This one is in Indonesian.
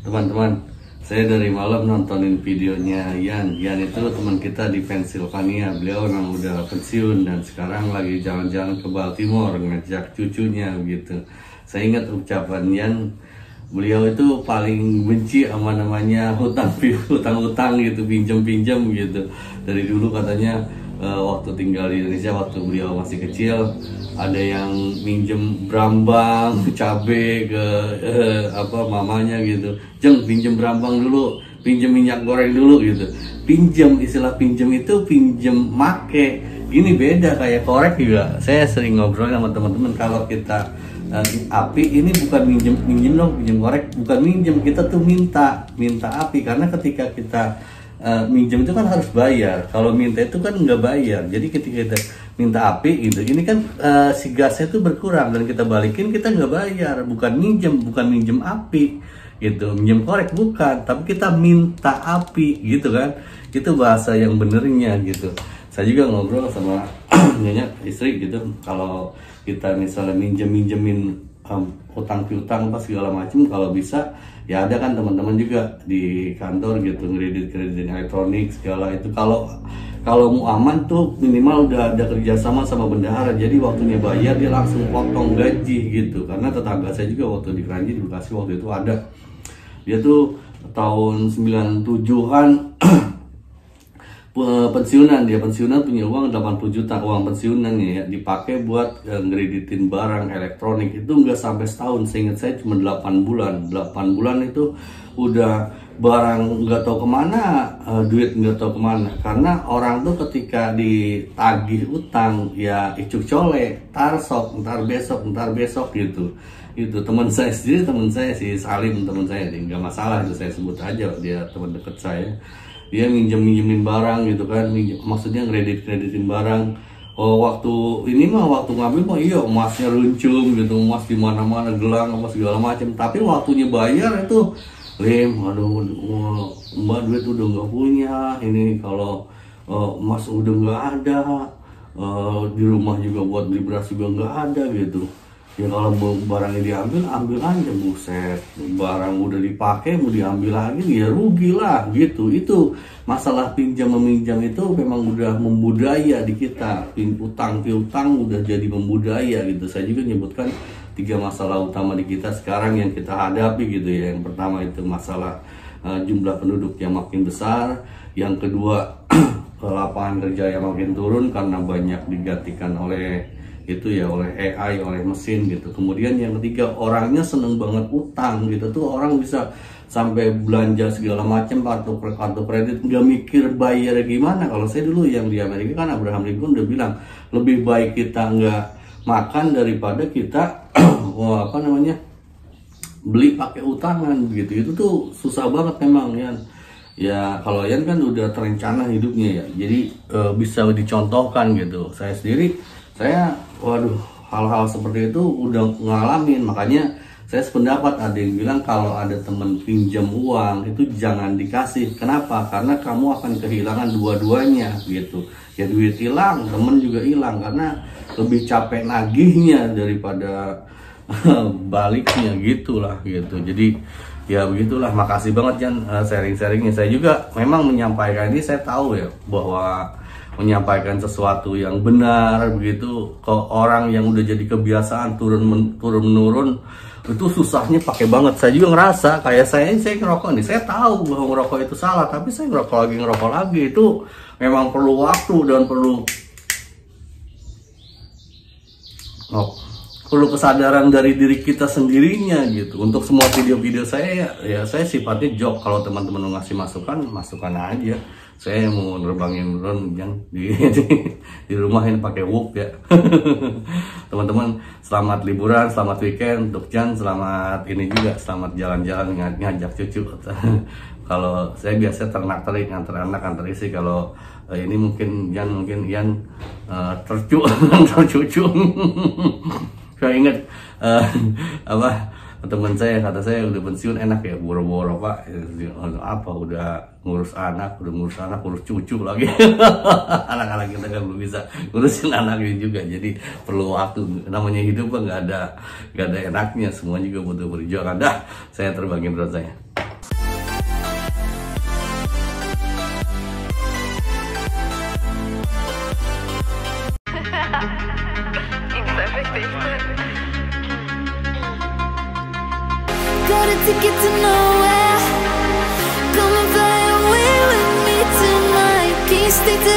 Teman-teman, saya dari malam nontonin videonya Yan. Yan itu teman kita di Pennsylvania. Beliau memang udah pensiun dan sekarang lagi jalan-jalan ke Baltimore ngajak cucunya gitu. Saya ingat ucapan Yan, beliau itu paling benci sama namanya hutang-hutang gitu, pinjam-pinjam gitu. Dari dulu katanya waktu tinggal di Indonesia, waktu beliau masih kecil, ada yang minjem brambang cabe ke mamanya gitu. Jeng, pinjem brambang dulu, pinjem minyak goreng dulu gitu. Pinjem, istilah pinjem itu pinjem make. Ini beda kayak korek juga. Saya sering ngobrol sama teman-teman, kalau kita api ini bukan minjem dong, pinjem korek bukan minjem, kita tuh minta api. Karena ketika kita minjem itu kan harus bayar, kalau minta itu kan nggak bayar. Jadi ketika kita minta api gitu, ini kan si gasnya itu berkurang dan kita balikin, kita nggak bayar. Bukan minjem api gitu, minjem korek bukan, tapi kita minta api gitu kan. Itu bahasa yang benernya gitu. Saya juga ngobrol sama nyonya istri gitu, kalau kita misalnya minjemin utang piutang apa segala macam, kalau bisa ya ada kan teman-teman juga di kantor gitu, kredit elektronik segala itu. Kalau mau aman tuh minimal udah ada kerjasama sama bendahara, jadi waktunya bayar dia langsung potong gaji gitu. Karena tetangga saya juga waktu di Keranji, di Bekasi waktu itu ada, dia tuh tahun 97-an pensiunan punya uang 80 juta uang pensiunan ya, dipakai buat ngereditin barang elektronik. Itu nggak sampai setahun, seingat saya cuma 8 bulan itu udah barang nggak tahu kemana, duit nggak tahu kemana. Karena orang tuh ketika ditagih utang ya icuk colek, ntar besok gitu. Itu teman saya sendiri, teman saya si Salim, teman saya, nggak masalah itu saya sebut aja, dia teman deket saya. Dia minjemin barang gitu kan, maksudnya kreditin barang. Waktu ini mah waktu ngambil mah iya emasnya runcung gitu, emas di mana-mana, gelang apa segala macam. Tapi waktunya bayar itu aduh mbak, duit udah nggak punya, ini kalau emas udah nggak ada, di rumah juga buat beli beras juga nggak ada gitu. Ya kalau barangnya ambil aja, buset, barang udah dipakai mau diambil lagi ya rugi lah gitu. Itu masalah pinjam meminjam itu memang udah membudaya di kita. Utang piutang udah jadi membudaya gitu. Saya juga nyebutkan 3 masalah utama di kita sekarang yang kita hadapi gitu ya. Yang pertama itu masalah jumlah penduduk yang makin besar. Yang kedua lapangan kerja yang makin turun karena banyak digantikan oleh AI, oleh mesin gitu. Kemudian yang ketiga, orangnya seneng banget utang gitu tuh, orang bisa sampai belanja segala macam, kartu kredit, nggak mikir bayar gimana. Kalau saya dulu yang di Amerika kan, Abraham Lincoln udah bilang lebih baik kita nggak makan daripada kita beli pakai utangan gitu. Itu tuh susah banget memang ya. Kalau Yan kan udah terencana hidupnya ya, jadi bisa dicontohkan gitu. Saya sendiri, hal-hal seperti itu udah ngalamin. Makanya saya sependapat, ada yang bilang kalau ada temen pinjam uang itu jangan dikasih. Kenapa? Karena kamu akan kehilangan dua-duanya gitu. Ya duit hilang, temen juga hilang, karena lebih capek nagihnya daripada baliknya gitulah gitu. Jadi ya begitulah. Makasih banget Jan sharing-sharingnya. Saya juga memang menyampaikan ini, saya tahu ya bahwa menyampaikan sesuatu yang benar begitu ke orang yang udah jadi kebiasaan turun menurun itu susahnya pakai banget. Saya juga ngerasa kayak saya ngerokok nih, saya tahu bahwa ngerokok itu salah, tapi saya ngerokok lagi itu memang perlu waktu dan perlu kesadaran dari diri kita sendirinya gitu. Untuk semua video-video saya ya saya sifatnya joke. Kalau teman-teman mau ngasih masukan aja. Saya mau nerbangin drone yang di rumah ini pakai Whoop ya. Teman-teman, selamat liburan, selamat weekend untuk Jan, selamat ini juga, selamat jalan-jalan ngajak cucu. Kalau saya biasa ternak-terik, antar anak antar istri. Kalau ini mungkin Jan tercucu. Saya ingat teman saya, kata saya udah pensiun enak ya, boro-boro Pak, udah ngurus anak, ngurus cucu lagi. Anak-anak kita kan belum bisa ngurusin anaknya juga, jadi perlu waktu. Namanya hidup kan nggak ada enaknya, semua juga butuh perjuangan. Dah, saya terbangin menurut saya. bought a ticket to nowhere. Come and fly away with me tonight. Can you stay till